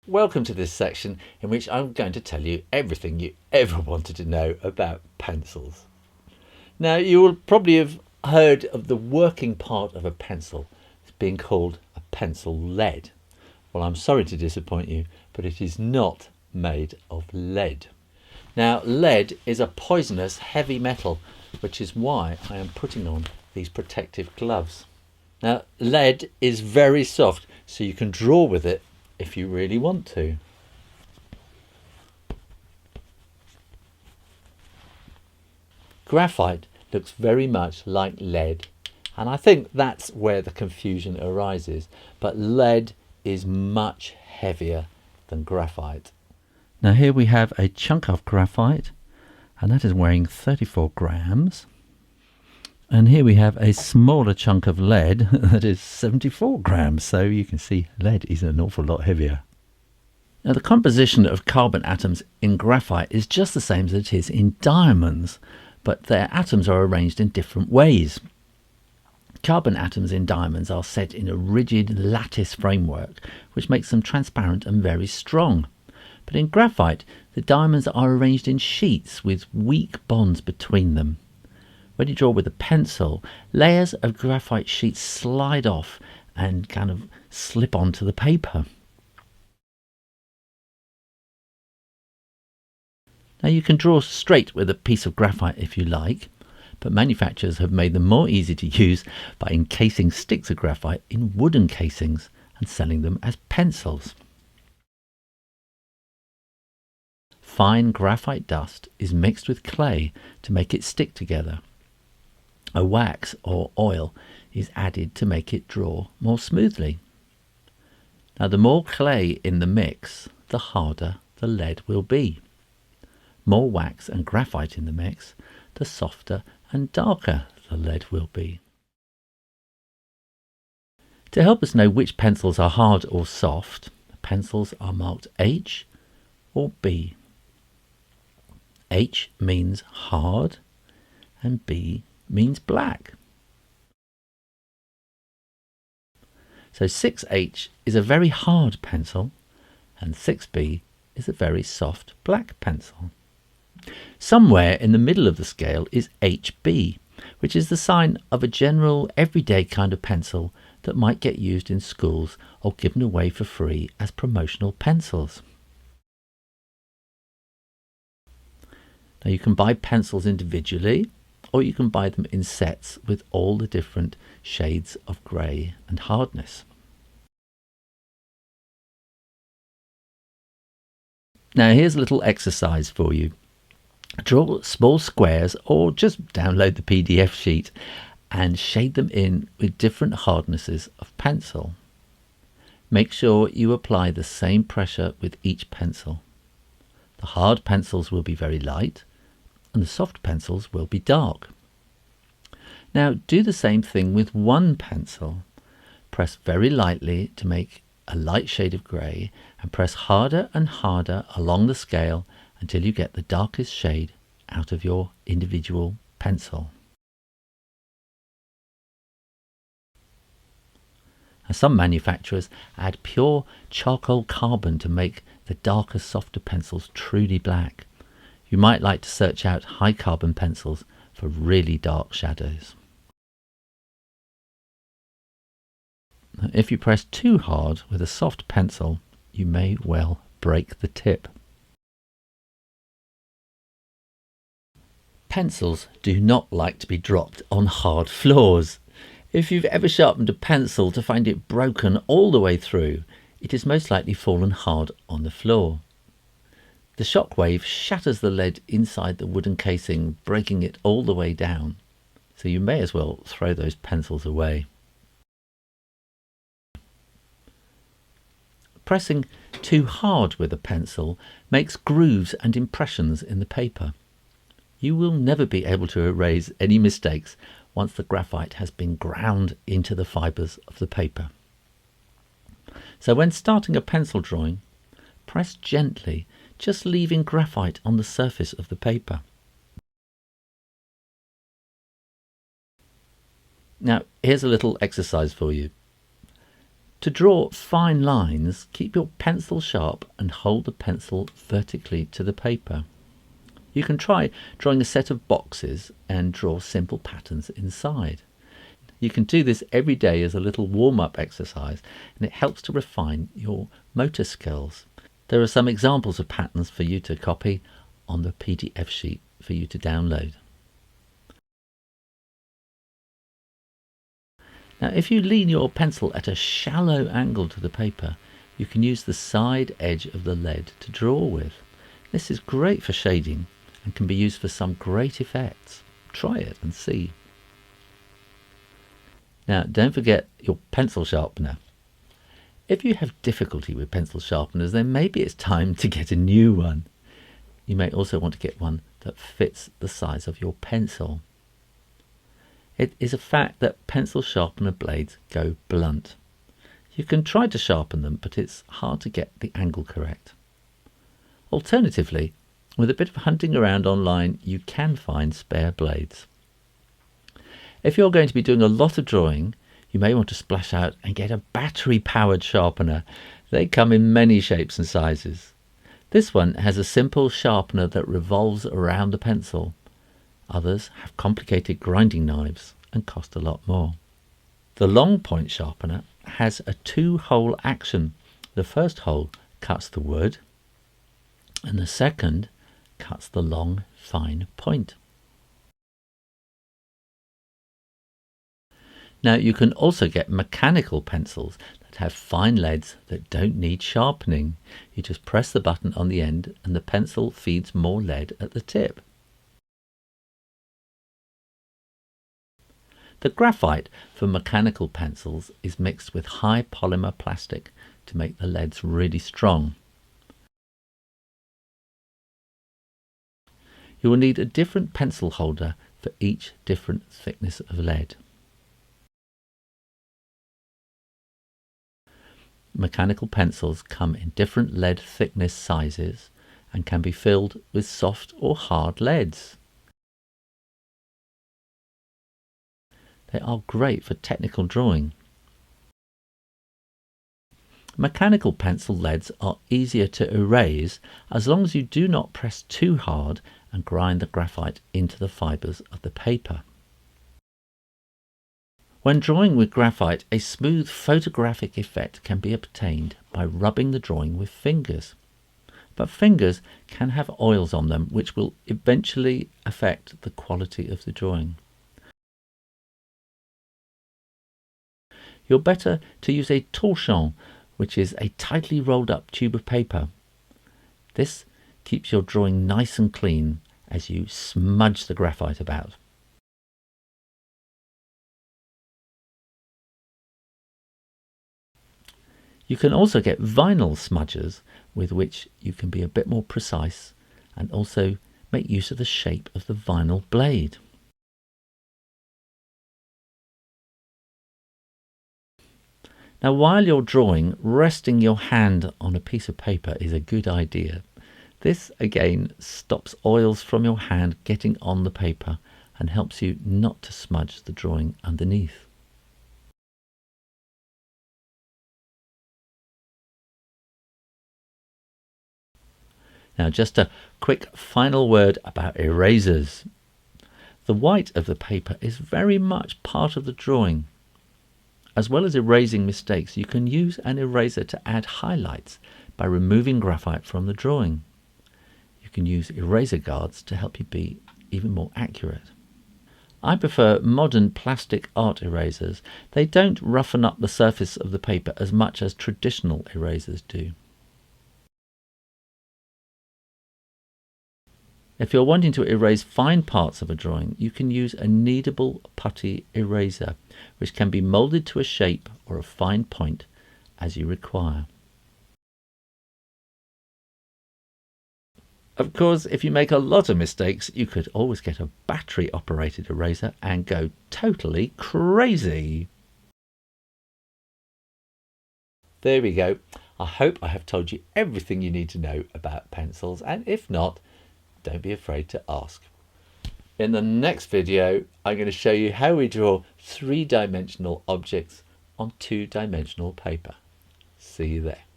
Welcome to this section in which I'm going to tell you everything you ever wanted to know about pencils. Now, you will probably have heard of the working part of a pencil as being called a pencil lead. Well, I'm sorry to disappoint you, but it is not made of lead. Now, lead is a poisonous heavy metal, which is why I am putting on these protective gloves. Now, lead is very soft, so you can draw with it if you really want to. Graphite looks very much like lead, and I think that's where the confusion arises, but lead is much heavier than graphite. Now here we have a chunk of graphite, and that is weighing 34 grams. And here we have a smaller chunk of lead that is 74 grams, so you can see lead is an awful lot heavier. Now the composition of carbon atoms in graphite is just the same as it is in diamonds, but their atoms are arranged in different ways. Carbon atoms in diamonds are set in a rigid lattice framework, which makes them transparent and very strong. But in graphite, the diamonds are arranged in sheets with weak bonds between them. When you draw with a pencil, layers of graphite sheets slide off and kind of slip onto the paper. Now you can draw straight with a piece of graphite if you like, but manufacturers have made them more easy to use by encasing sticks of graphite in wooden casings and selling them as pencils. Fine graphite dust is mixed with clay to make it stick together. A wax or oil is added to make it draw more smoothly. Now the more clay in the mix, the harder the lead will be. More wax and graphite in the mix, the softer and darker the lead will be. To help us know which pencils are hard or soft, pencils are marked H or B. H means hard and B means black. So 6H is a very hard pencil and 6B is a very soft black pencil. Somewhere in the middle of the scale is HB, which is the sign of a general everyday kind of pencil that might get used in schools or given away for free as promotional pencils. Now you can buy pencils individually, or you can buy them in sets with all the different shades of grey and hardness. Now here's a little exercise for you. Draw small squares or just download the PDF sheet and shade them in with different hardnesses of pencil. Make sure you apply the same pressure with each pencil. The hard pencils will be very light and the soft pencils will be dark. Now do the same thing with one pencil. Press very lightly to make a light shade of grey and press harder and harder along the scale until you get the darkest shade out of your individual pencil. Now, some manufacturers add pure charcoal carbon to make the darker, softer pencils truly black. You might like to search out high carbon pencils for really dark shadows. Now, if you press too hard with a soft pencil, you may well break the tip. Pencils do not like to be dropped on hard floors. If you've ever sharpened a pencil to find it broken all the way through, it has most likely fallen hard on the floor. The shock wave shatters the lead inside the wooden casing, breaking it all the way down. So you may as well throw those pencils away. Pressing too hard with a pencil makes grooves and impressions in the paper. You will never be able to erase any mistakes once the graphite has been ground into the fibres of the paper. So when starting a pencil drawing, press gently, just leaving graphite on the surface of the paper. Now here's a little exercise for you. To draw fine lines, keep your pencil sharp and hold the pencil vertically to the paper. You can try drawing a set of boxes and draw simple patterns inside. You can do this every day as a little warm-up exercise, and it helps to refine your motor skills. There are some examples of patterns for you to copy on the PDF sheet for you to download. Now, if you lean your pencil at a shallow angle to the paper, you can use the side edge of the lead to draw with. This is great for shading and can be used for some great effects. Try it and see. Now, don't forget your pencil sharpener. If you have difficulty with pencil sharpeners, then maybe it's time to get a new one. You may also want to get one that fits the size of your pencil. It is a fact that pencil sharpener blades go blunt. You can try to sharpen them, but it's hard to get the angle correct. Alternatively, with a bit of hunting around online, you can find spare blades. If you're going to be doing a lot of drawing, you may want to splash out and get a battery-powered sharpener. They come in many shapes and sizes. This one has a simple sharpener that revolves around the pencil. Others have complicated grinding knives and cost a lot more. The long point sharpener has a two-hole action. The first hole cuts the wood, and the second cuts the long, fine point. Now, you can also get mechanical pencils that have fine leads that don't need sharpening. You just press the button on the end and the pencil feeds more lead at the tip. The graphite for mechanical pencils is mixed with high polymer plastic to make the leads really strong. You will need a different pencil holder for each different thickness of lead. Mechanical pencils come in different lead thickness sizes and can be filled with soft or hard leads. They are great for technical drawing. Mechanical pencil leads are easier to erase as long as you do not press too hard and grind the graphite into the fibres of the paper. When drawing with graphite, a smooth photographic effect can be obtained by rubbing the drawing with fingers. But fingers can have oils on them which will eventually affect the quality of the drawing. You're better to use a torchon, which is a tightly rolled up tube of paper. This keeps your drawing nice and clean as you smudge the graphite about. You can also get vinyl smudgers with which you can be a bit more precise and also make use of the shape of the vinyl blade. Now, while you're drawing, resting your hand on a piece of paper is a good idea. This again stops oils from your hand getting on the paper and helps you not to smudge the drawing underneath. Now, just a quick final word about erasers. The white of the paper is very much part of the drawing. As well as erasing mistakes, you can use an eraser to add highlights by removing graphite from the drawing. You can use eraser guards to help you be even more accurate. I prefer modern plastic art erasers. They don't roughen up the surface of the paper as much as traditional erasers do. If you're wanting to erase fine parts of a drawing, you can use a kneadable putty eraser, which can be moulded to a shape or a fine point as you require. Of course, if you make a lot of mistakes, you could always get a battery-operated eraser and go totally crazy. There we go. I hope I have told you everything you need to know about pencils, and if not, don't be afraid to ask. In the next video, I'm going to show you how we draw three-dimensional objects on two-dimensional paper. See you there.